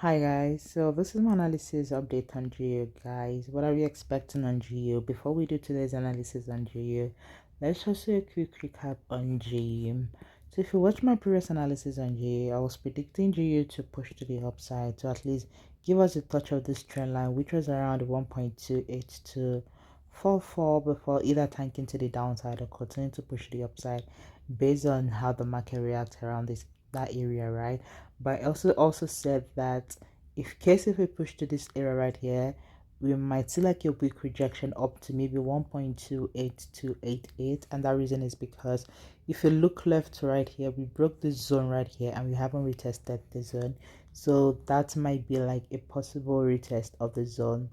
Hi guys, so this is my analysis update on GU guys. What are we expecting on GU? Before we do today's analysis on GU, let's just do a quick recap on GU. So if you watch my previous analysis on GU, I was predicting GU to push to the upside to at least give us a touch of this trend line, which was around 1.28244 before either tanking to the downside or continuing to push to the upside based on how the market reacts around that area, right? But I also said that if we push to this area right here, we might see like a weak rejection up to maybe 1.28288, and that reason is because if you look left to right here, we broke this zone right here and we haven't retested the zone, so that might be like a possible retest of the zone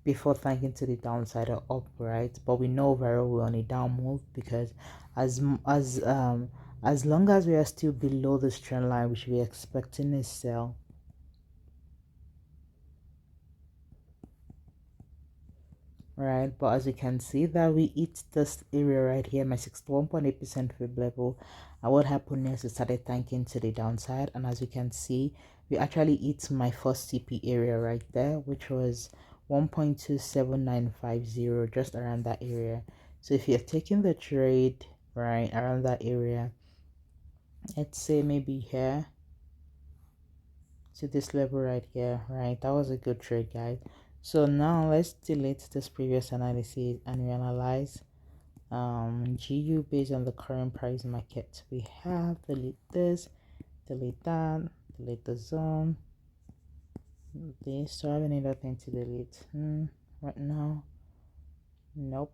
before thanking to the downside or up, right? But we know very well we're on a down move because as as long as we are still below this trend line, we should be expecting a sell, right? But as you can see that we hit this area right here, my 61.8% fib level, and what happened next, we started tanking to the downside, and as you can see, we actually hit my first CP area right there, which was 1.27950, just around that area. So if you're taking the trade right around that area, let's say maybe here to this level right here, right? That was a good trade, guys. So now let's delete this previous analysis and we analyze GU based on the current price market. We have delete this, delete that, delete the zone. This, do I have any other thing to delete? Right now, nope.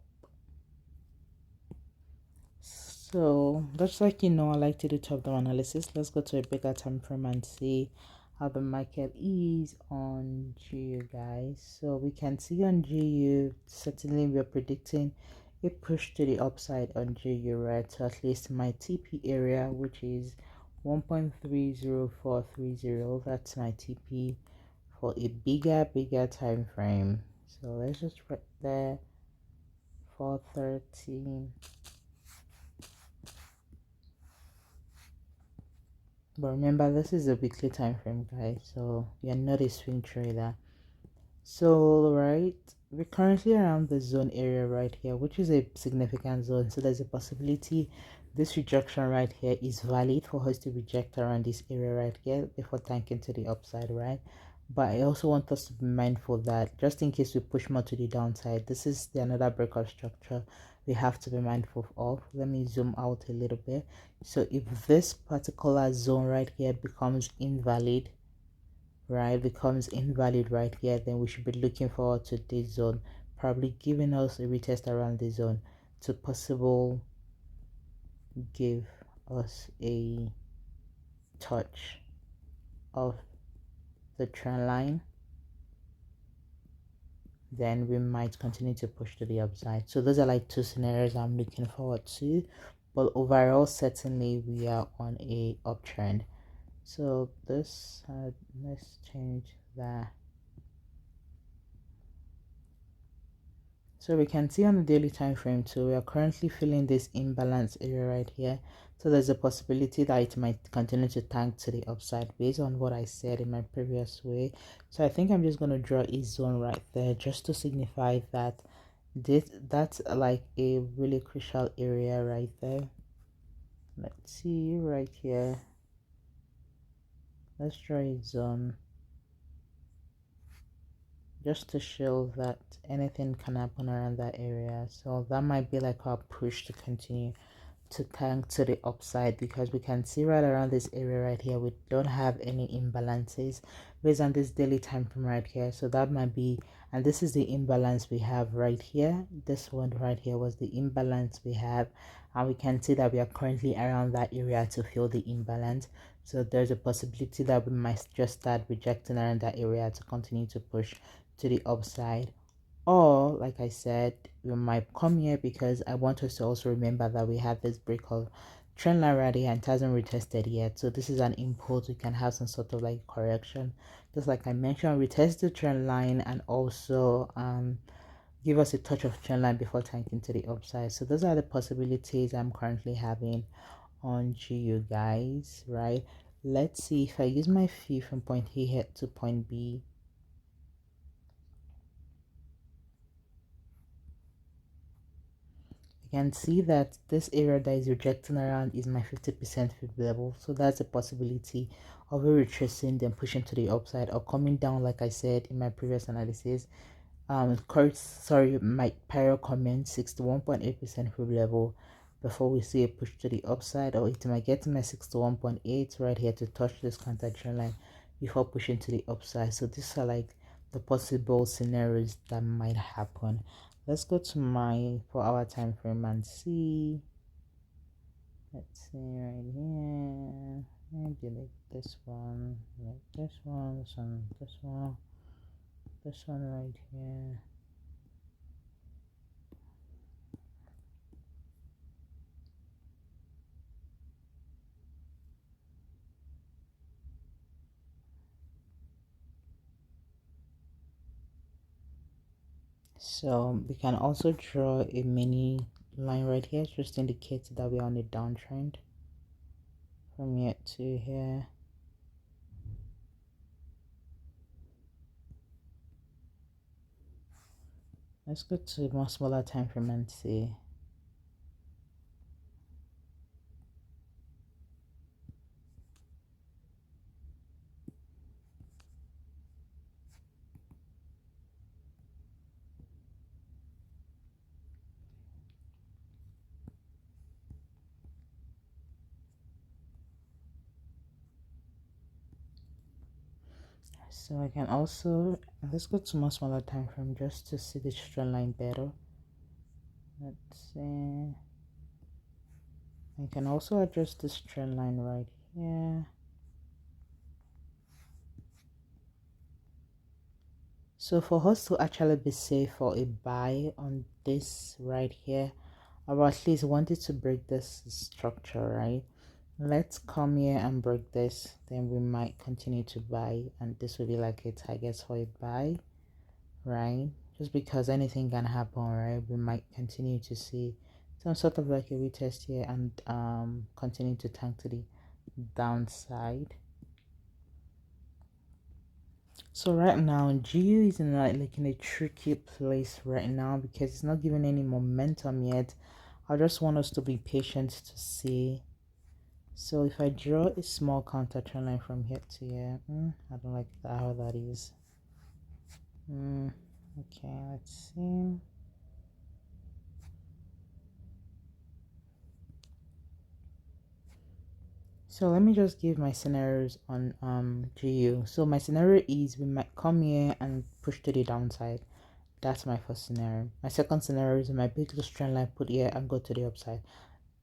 So that's like I like to do top-down analysis. Let's go to a bigger time frame and see how the market is on GU, guys. So we can see on GU, certainly we're predicting a push to the upside on GU, right? So at least my TP area, which is 1.30430, that's my TP for a bigger time frame. So let's just write there 413. But remember, this is a weekly time frame, guys, so you're not a swing trader. So right, we're currently around the zone area right here, which is a significant zone, so there's a possibility this rejection right here is valid for us to reject around this area right here before tanking to the upside, right? But I also want us to be mindful that just in case we push more to the downside, this is another breakout structure we have to be mindful of. Let me zoom out a little bit. So if this particular zone right here becomes invalid, right here, then we should be looking forward to this zone probably giving us a retest around the zone to possible give us a touch of the trend line, then we might continue to push to the upside. So those are like two scenarios I'm looking forward to, but overall certainly we are on a uptrend. So this let's change that. So we can see on the daily time frame too, we are currently feeling this imbalance area right here. So there's a possibility that it might continue to tank to the upside based on what I said in my previous way. So I think I'm just going to draw a zone right there just to signify that that's like a really crucial area right there. Let's see right here. Let's draw a zone just to show that anything can happen around that area. So that might be like our push to continue to tank to the upside, because we can see right around this area right here we don't have any imbalances based on this daily time frame right here. So that might be, and this is the imbalance we have right here. This one right here was the imbalance we have, and we can see that we are currently around that area to fill the imbalance. So there's a possibility that we might just start rejecting around that area to continue to push to the upside. Or like I said, we might come here because I want us to also remember that we have this break of trend line right here and it hasn't retested yet. So this is an impulse. We can have some sort of like correction, just like I mentioned, retest the trend line and also give us a touch of trend line before tanking to the upside. So those are the possibilities I'm currently having on GU, guys, right? Let's see if I use my fee from point A here to point B. You can see that this area that is rejecting around is my 50% fib level, so that's a possibility of it retracing, then pushing to the upside or coming down, like I said in my previous analysis. Sorry, my prior comment, 61.8% fib level before we see a push to the upside, or it might get to my 61.8 right here to touch this counter trend line before pushing to the upside. So these are like the possible scenarios that might happen. Let's go to my 4-hour time frame and see. Let's see right here. Maybe like this one, like this one, this one, this one, this one right here. So we can also draw a mini line right here, just indicates that we're on a downtrend from here to here. Let's go to more smaller time frame and see. So I can also, let's go to more smaller time frame just to see the trend line better. Let's see. I can also adjust this trend line right here. So for us to actually be safe for a buy on this right here, or at least wanted to break this structure, right? Let's come here and break this, then we might continue to buy, and this will be like a target for a buy, right? Just because anything can happen, right? We might continue to see some sort of like a retest here and continue to tank to the downside. So right now GU is in like in a tricky place right now because it's not giving any momentum yet. I just want us to be patient to see. So if I draw a small counter trend line from here to here, I don't like that, how that is. Okay, let's see. So let me just give my scenarios on GU. So my scenario is we might come here and push to the downside. That's my first scenario. My second scenario is my big loose trend line put here and go to the upside.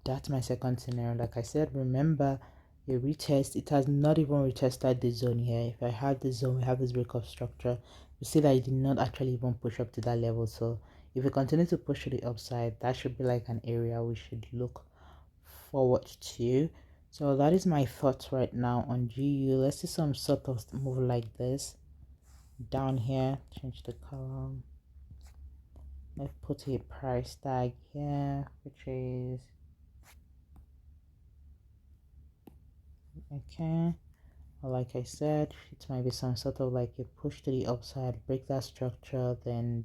That's my second scenario. Like I said, remember a retest, it has not even retested the zone here. If I have this zone, we have this breakup structure, you see that it did not actually even push up to that level. So if we continue to push to the upside, that should be like an area we should look forward to. So that is my thoughts right now on GU. Let's see some sort of move like this down here. Change the column. Let's put a price tag here, which is okay. Like I said, it might be some sort of like a push to the upside, break that structure, then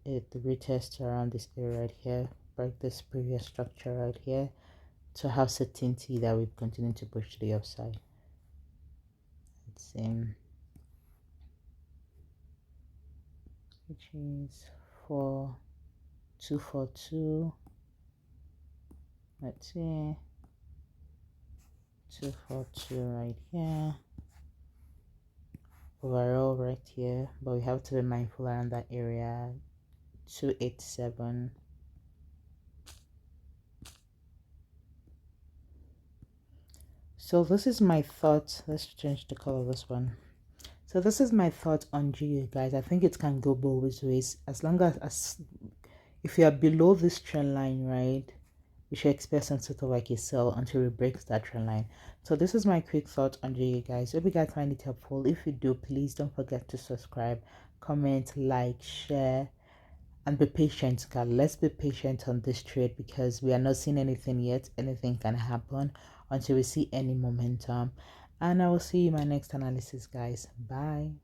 it retest around this area right here, break this previous structure right here to have certainty that we continue to push to the upside. Let's see, which is 4242. Let's see, 242 right here. Overall right here, but we have to be mindful around that area. 287. So this is my thought. Let's change the color of this one. So this is my thought on GU, guys. I think it can go both ways as long as if you are below this trend line, right, you should expect some sort of like a sell until it breaks that trend line. So this is my quick thought on GU, guys. Hope you guys find it helpful. If you do, please don't forget to subscribe, comment, like, share, and be patient, guys. Let's be patient on this trade because we are not seeing anything yet. Anything can happen until we see any momentum. And I will see you in my next analysis, guys. Bye.